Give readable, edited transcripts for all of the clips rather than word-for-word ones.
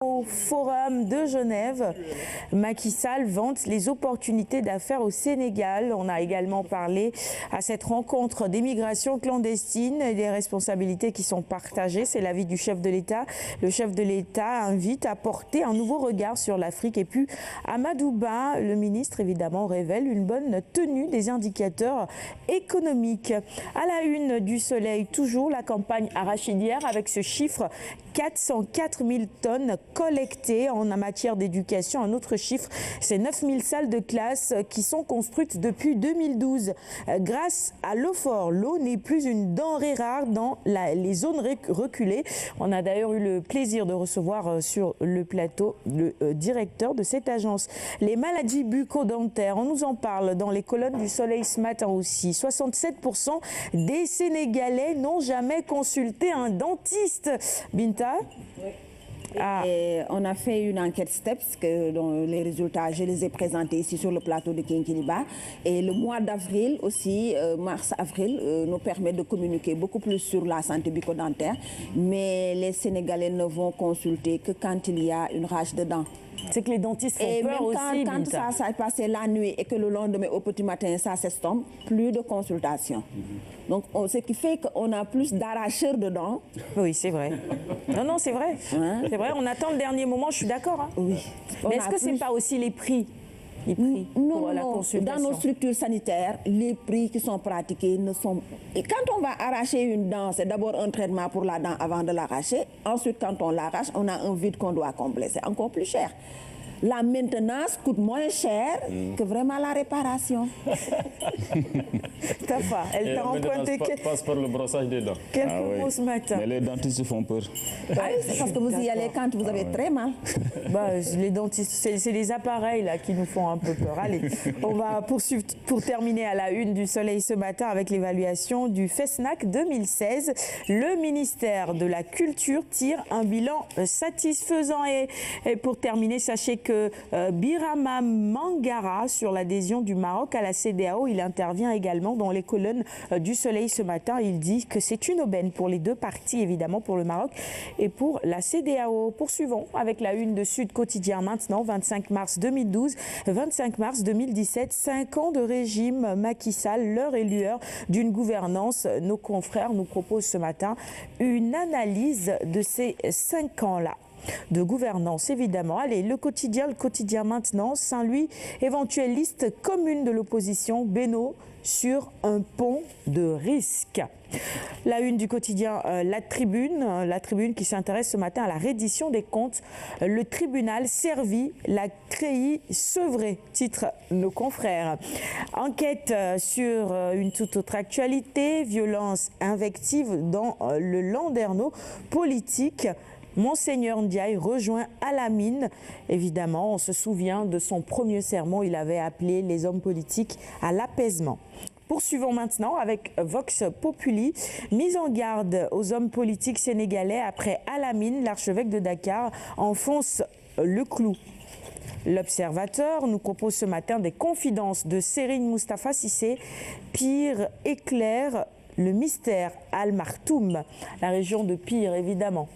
Au Forum de Genève, Macky Sall vante les opportunités d'affaires au Sénégal. On a également parlé à cette rencontre des migrations clandestines et des responsabilités qui sont partagées. C'est l'avis du chef de l'État. Le chef de l'État invite à porter un nouveau regard sur l'Afrique. Et puis Amadou Ba, le ministre évidemment, révèle une bonne tenue des indicateurs économiques. À la une du Soleil, toujours la campagne arachidière avec ce chiffre 404 000 tonnes collectées en matière d'éducation. Un autre chiffre, c'est 9 000 salles de classe qui sont construites depuis 2012. Grâce à l'eau fort, l'eau n'est plus une denrée rare dans les zones reculées. On a d'ailleurs eu le plaisir de recevoir sur le plateau le directeur de cette agence. Les maladies bucco-dentaires, on nous en parle dans les colonnes du Soleil ce matin aussi. 67% des Sénégalais n'ont jamais consulté un dentiste. Binta? Oui. Et on a fait une enquête STEPS, dont les résultats, je les ai présentés ici sur le plateau de Kinkiniba. Et le mois d'avril aussi, mars-avril, nous permet de communiquer beaucoup plus sur la santé bucco-dentaire. Mais les Sénégalais ne vont consulter que quand il y a une rage de dents. C'est que les dentistes font peur aussi. Quand ça s'est passé la nuit et que le lendemain au petit matin ça s'estompe, plus de consultation. Donc ce qui fait qu'on a plus d'arracheurs de dents. Oui, c'est vrai. Non, c'est vrai. Hein? C'est vrai, on attend le dernier moment, je suis d'accord. Hein. Oui. Mais est-ce que ce n'est pas aussi les prix? Non, dans nos structures sanitaires, les prix qui sont pratiqués ne sont... Et quand on va arracher une dent, c'est d'abord un traitement pour la dent avant de l'arracher. Ensuite, quand on l'arrache, on a un vide qu'on doit combler. C'est encore plus cher. La maintenance coûte moins cher que vraiment la réparation. Tafa, elle t'a emprunté... passe par le brossage des dents. Quelques mots ce matin. Mais les dentistes font peur. Ah, c'est parce que vous y allez quand vous avez très mal. Les dentistes, c'est les appareils là qui nous font un peu peur. Allez, on va poursuivre pour terminer à la une du Soleil ce matin avec l'évaluation du FESNAC 2016. Le ministère de la Culture tire un bilan satisfaisant. Et pour terminer, sachez que Birama Mangara, sur l'adhésion du Maroc à la CEDEAO, il intervient également dans les colonnes du Soleil ce matin. Il dit que c'est une aubaine pour les deux parties, évidemment pour le Maroc et pour la CEDEAO. Poursuivons avec la une de Sud Quotidien maintenant, 25 mars 2012, 25 mars 2017, 5 ans de régime Macky Sall, l'heure et lueur d'une gouvernance. Nos confrères nous proposent ce matin une analyse de ces 5 ans-là de gouvernance, évidemment. Allez, le quotidien maintenant, Saint-Louis, éventuelle liste commune de l'opposition, Beno sur un pont de risque. La une du quotidien La Tribune qui s'intéresse ce matin à la reddition des comptes. Le tribunal servi, la CREI sevrée, titre nos confrères. Enquête sur une toute autre actualité, violence invective dans le Landerneau politique. Monseigneur Ndiaye rejoint Alamine. Évidemment, on se souvient de son premier sermon. Il avait appelé les hommes politiques à l'apaisement. Poursuivons maintenant avec Vox Populi. Mise en garde aux hommes politiques sénégalais après Alamine, l'archevêque de Dakar enfonce le clou. L'Observateur nous propose ce matin des confidences de Serigne Moustapha Cissé. Pire éclaire le mystère Al-Martoum, la région de Pire évidemment.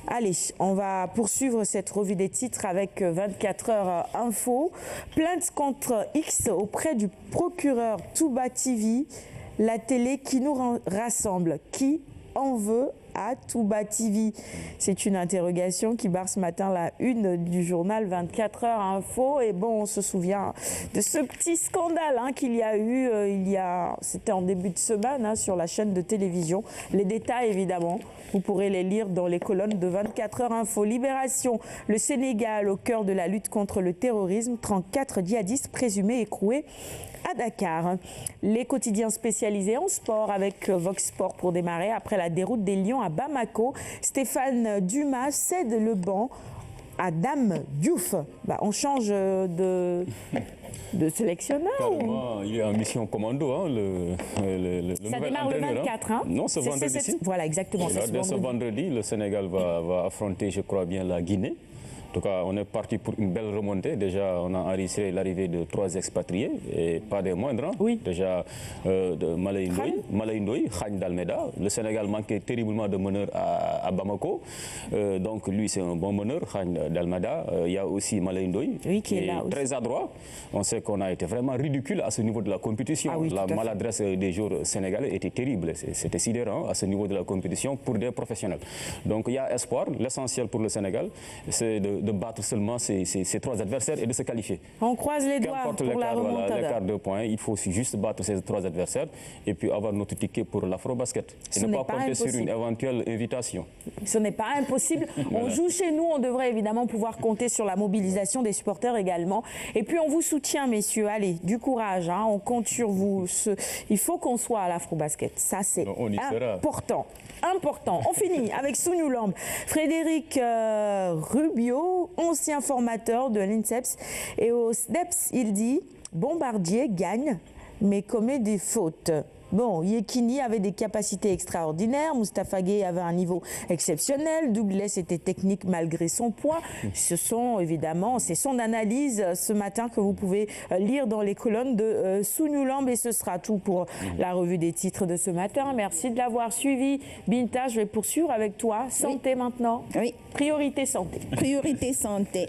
Allez, on va poursuivre cette revue des titres avec 24 heures info. Plainte contre X auprès du procureur Touba TV, la télé qui nous rassemble. Qui en veut à Touba TV? C'est une interrogation qui barre ce matin la une du journal 24 heures info. Et bon, on se souvient de ce petit scandale qu'il y a eu, c'était en début de semaine sur la chaîne de télévision. Les détails, évidemment, vous pourrez les lire dans les colonnes de 24 heures info. Libération, le Sénégal au cœur de la lutte contre le terrorisme. 34 djihadistes présumés écroués à Dakar. Les quotidiens spécialisés en sport avec Vox Sport pour démarrer. Après la déroute des Lions à Bamako, Stéphane Dumas cède le banc à Dame Diouf. On change de sélectionneur. Il est en mission commando, le ça démarre le 24. Non, ce vendredi. Voilà, exactement. Dès ce vendredi, le Sénégal va affronter, je crois bien, la Guinée. En tout cas, on est parti pour une belle remontée. Déjà, on a enregistré l'arrivée de 3 expatriés, et pas des moindres. Hein. Oui. Déjà, de Malaye Ndoye, Khagne d'Almeida. Le Sénégal manquait terriblement de meneurs à Bamako. Donc, lui, c'est un bon meneur, Khagne d'Almeida. Il y a aussi Malaye Ndoye, qui est là aussi. Très adroit. On sait qu'on a été vraiment ridicule à ce niveau de la compétition. Ah oui, la maladresse des joueurs sénégalais était terrible. C'était sidérant à ce niveau de la compétition pour des professionnels. Donc, il y a espoir. L'essentiel pour le Sénégal, c'est de battre seulement ces 3 adversaires et de se qualifier. On croise les doigts pour la remontada. L'écart de points, il faut juste battre ces 3 adversaires et puis avoir notre ticket pour l'Afrobasket. Et ne pas compter sur une éventuelle invitation. Ce n'est pas impossible. On joue chez nous, on devrait évidemment pouvoir compter sur la mobilisation des supporters également. Et puis on vous soutient, messieurs. Allez, du courage, hein. On compte sur vous. Il faut qu'on soit à l'Afrobasket. Ça, c'est important. Important. On finit avec Souniou Lamb. Frédéric Rubio, ancien formateur de l'INSEPS. Et au SNEPS, il dit « Bombardier gagne, mais commet des fautes ». Bon, Yekini avait des capacités extraordinaires, Moustapha Gueye avait un niveau exceptionnel, Douglas était technique malgré son poids. C'est son analyse ce matin que vous pouvez lire dans les colonnes de Souniou Lamb, et ce sera tout pour la revue des titres de ce matin. Merci de l'avoir suivi. Binta, je vais poursuivre avec toi. Santé maintenant. Oui. Priorité santé. Priorité santé.